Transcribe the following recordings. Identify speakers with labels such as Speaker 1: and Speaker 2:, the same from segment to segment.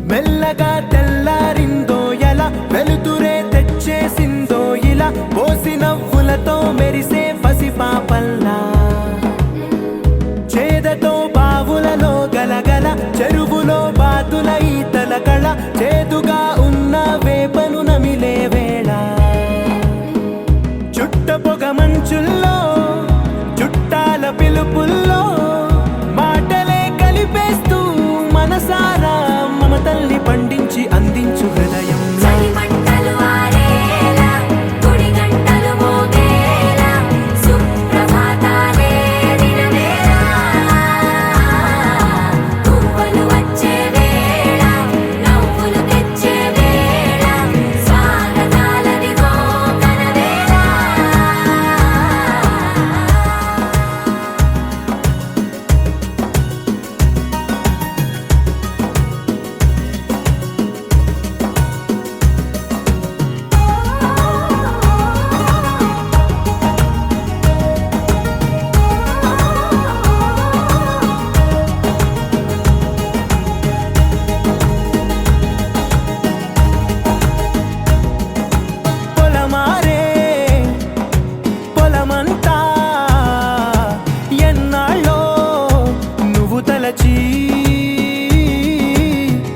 Speaker 1: మెల్లగా తెల్లారిందో ఎలా వెలుతురే తెచ్చేసిందో ఇలా పోసి నవ్వులతో మెరిసే పసిపాపల్లా చేదతో బావులలో గలగల చెరువులో బాతుల ఈతల కళ చేదుగా ఉన్న వేపను నమిలే వేళ చుట్ట పొగ మంచుల్లో చుట్టాల పిలుపుల్లో మాటలే కలిపేస్తూ మనసారా మమతల్ని పండించి అందించు హృదయం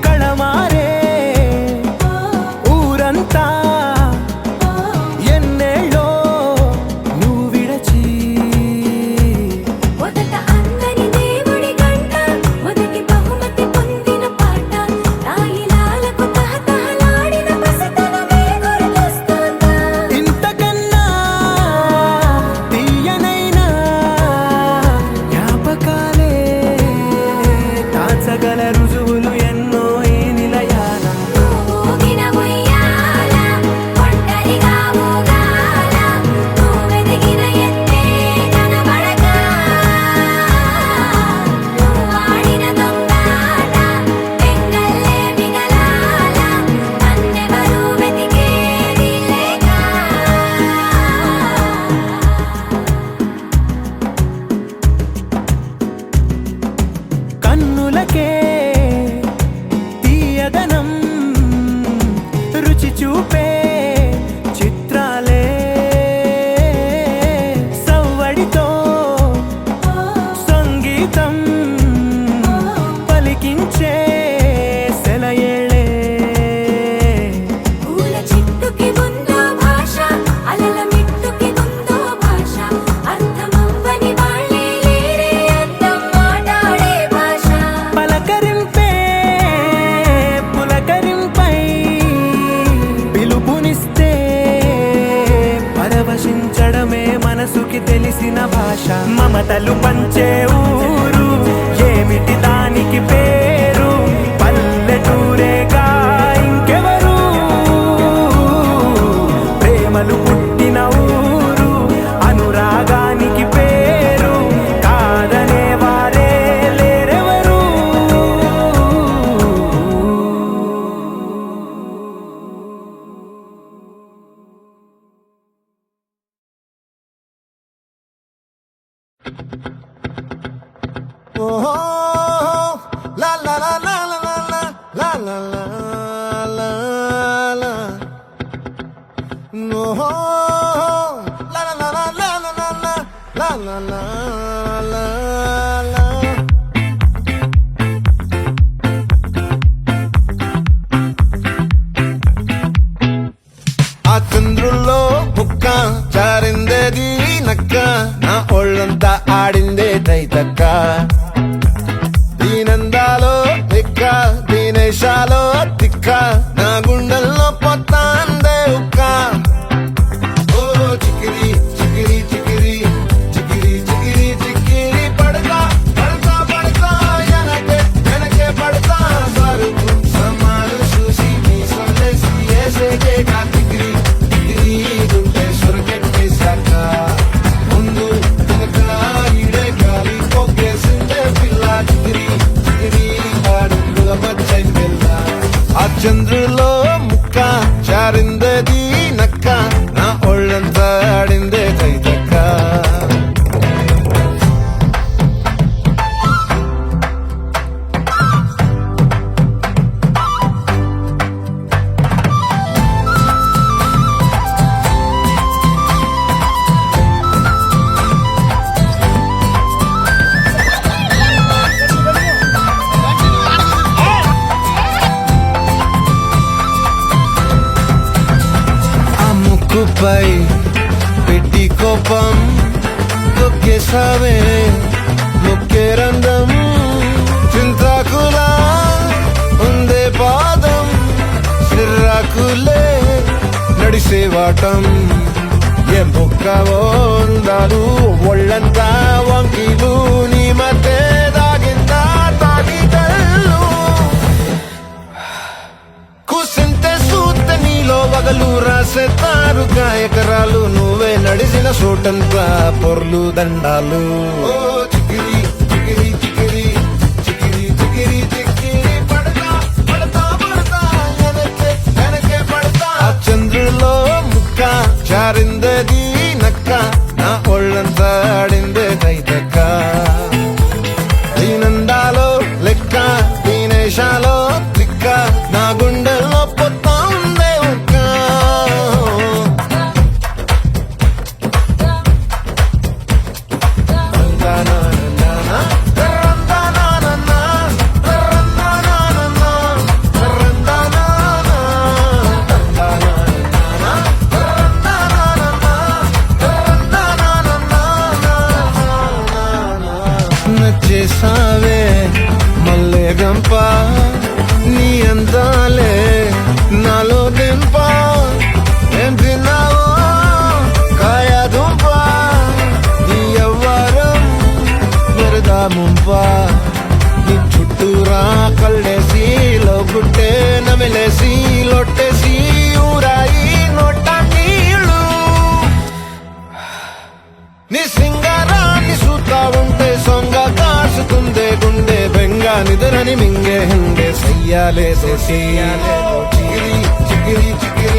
Speaker 1: కళమారే ఊరంతా ఎన్నేళ్ళో నువ్వు విడచి
Speaker 2: మొదట అందరి దేవుడి గంట మొదటి బహుమతి పొందిన పాట తాయిలాలకు తహతహలాడిన పసితనమే గుర్తొస్తుందా
Speaker 1: ఇంతకన్నా తీయనైనా జ్ఞాపకాలే దాచగల రుజువులు ఎన్నో ఈ నిలయాల
Speaker 2: ఊగిన ఉయ్యాల ఒంటరిగా ఊగాల నువ్వెదిగిన ఎత్తే కనబడక నువ్వాడిన దొంగాట పెంగల్లే మిగలాల నన్నెవరూ వెతికేది లేక
Speaker 1: కన్నులకే తీయదనం రుచి చూపే చిత్రాలే సవ్వడితో సంగీతం పలికించే సెలయేళే
Speaker 2: పూల చిట్టుకి ఉందో భాష అలల మిట్టుకి ఉందో భాష అర్థమవ్వని వాళ్ళే లేరే అర్థం మాట్లాడే భాష
Speaker 1: పలకరింపే పులకరింపై పిలుపునిస్తే పరవశించడమే మనసుకి తెలిసిన భాష మమతలు పంచే ఊరు ఏమిటి దానికి పేరు పల్లెటూరేగా ఇంకెవరు ప్రేమలు పుట్టిన ఊరు అనురాగానికి పేరు కాదనే వారే లేరెవరు
Speaker 3: Oh, la la la la la la la la la la la. No, la la la la la la la la la la la la. ఆ చంద్రుల్లో ముక్క చారిందేది నక్క నా ఒళ్ళంతా ఆడిందే తైతక్క దీనందాలో ఎక్క దీనేశాలో తిక్క నా గుండెల్లో పొత్తాందే ఉక్క ఓ చికిరి చికిరి చికిరి చికిరి చికిరి చికిరి పడక నాపై పెట్టి కోపం తొక్కేసావే ముక్కే రంగం చింతాకులా ఉందే పాదం సిర్రాకులే నడిసేవాటం ఏం బొక్కవో ఉందాలు ఒళ్ళంతా వంకీలు నీ మధ్య దాగిందా తాగిటల్లు కూసింతే సూత్త నీలో వగలు రాసేతారుగా ఎకరాలు నువ్వే నడిసిన చోటంతా పొర్లు దండాలు ఓ చికిరి చికిరి చికిరి చికిరి చికిరి చికిరి పడతా పడతా పడతా వెనకే పడతా ఆ చంద్రుల్లో ముక్క జారిందది నక్క నా ఒళ్ళంతా ఆడిందే దైదక్క దీనందాలో లెక్క దీనేశాలో దిక్క నా గుండెల్లో పొత్తా ఉందే ఒక్క నచ్చేసావే మల్లె గంప నీ అందాలే నాలో దింప ఏం తిన్నావో కాయ దుంప నీ ఎవ్వరం మెరదా ముంప నీ చుట్టూరా కళ్ళేసి లోగుట్టే నమిలేసి లొట్టేసి ఊరాయి నోట నీళ్ళు నీ సింగారాన్ని చూస్తా ఉంటే సొంగ కాసుకుందే గుండె బెంగ నిద్రని మింగే హండే సయ్యాలే చికిరి చికిరి చికిరి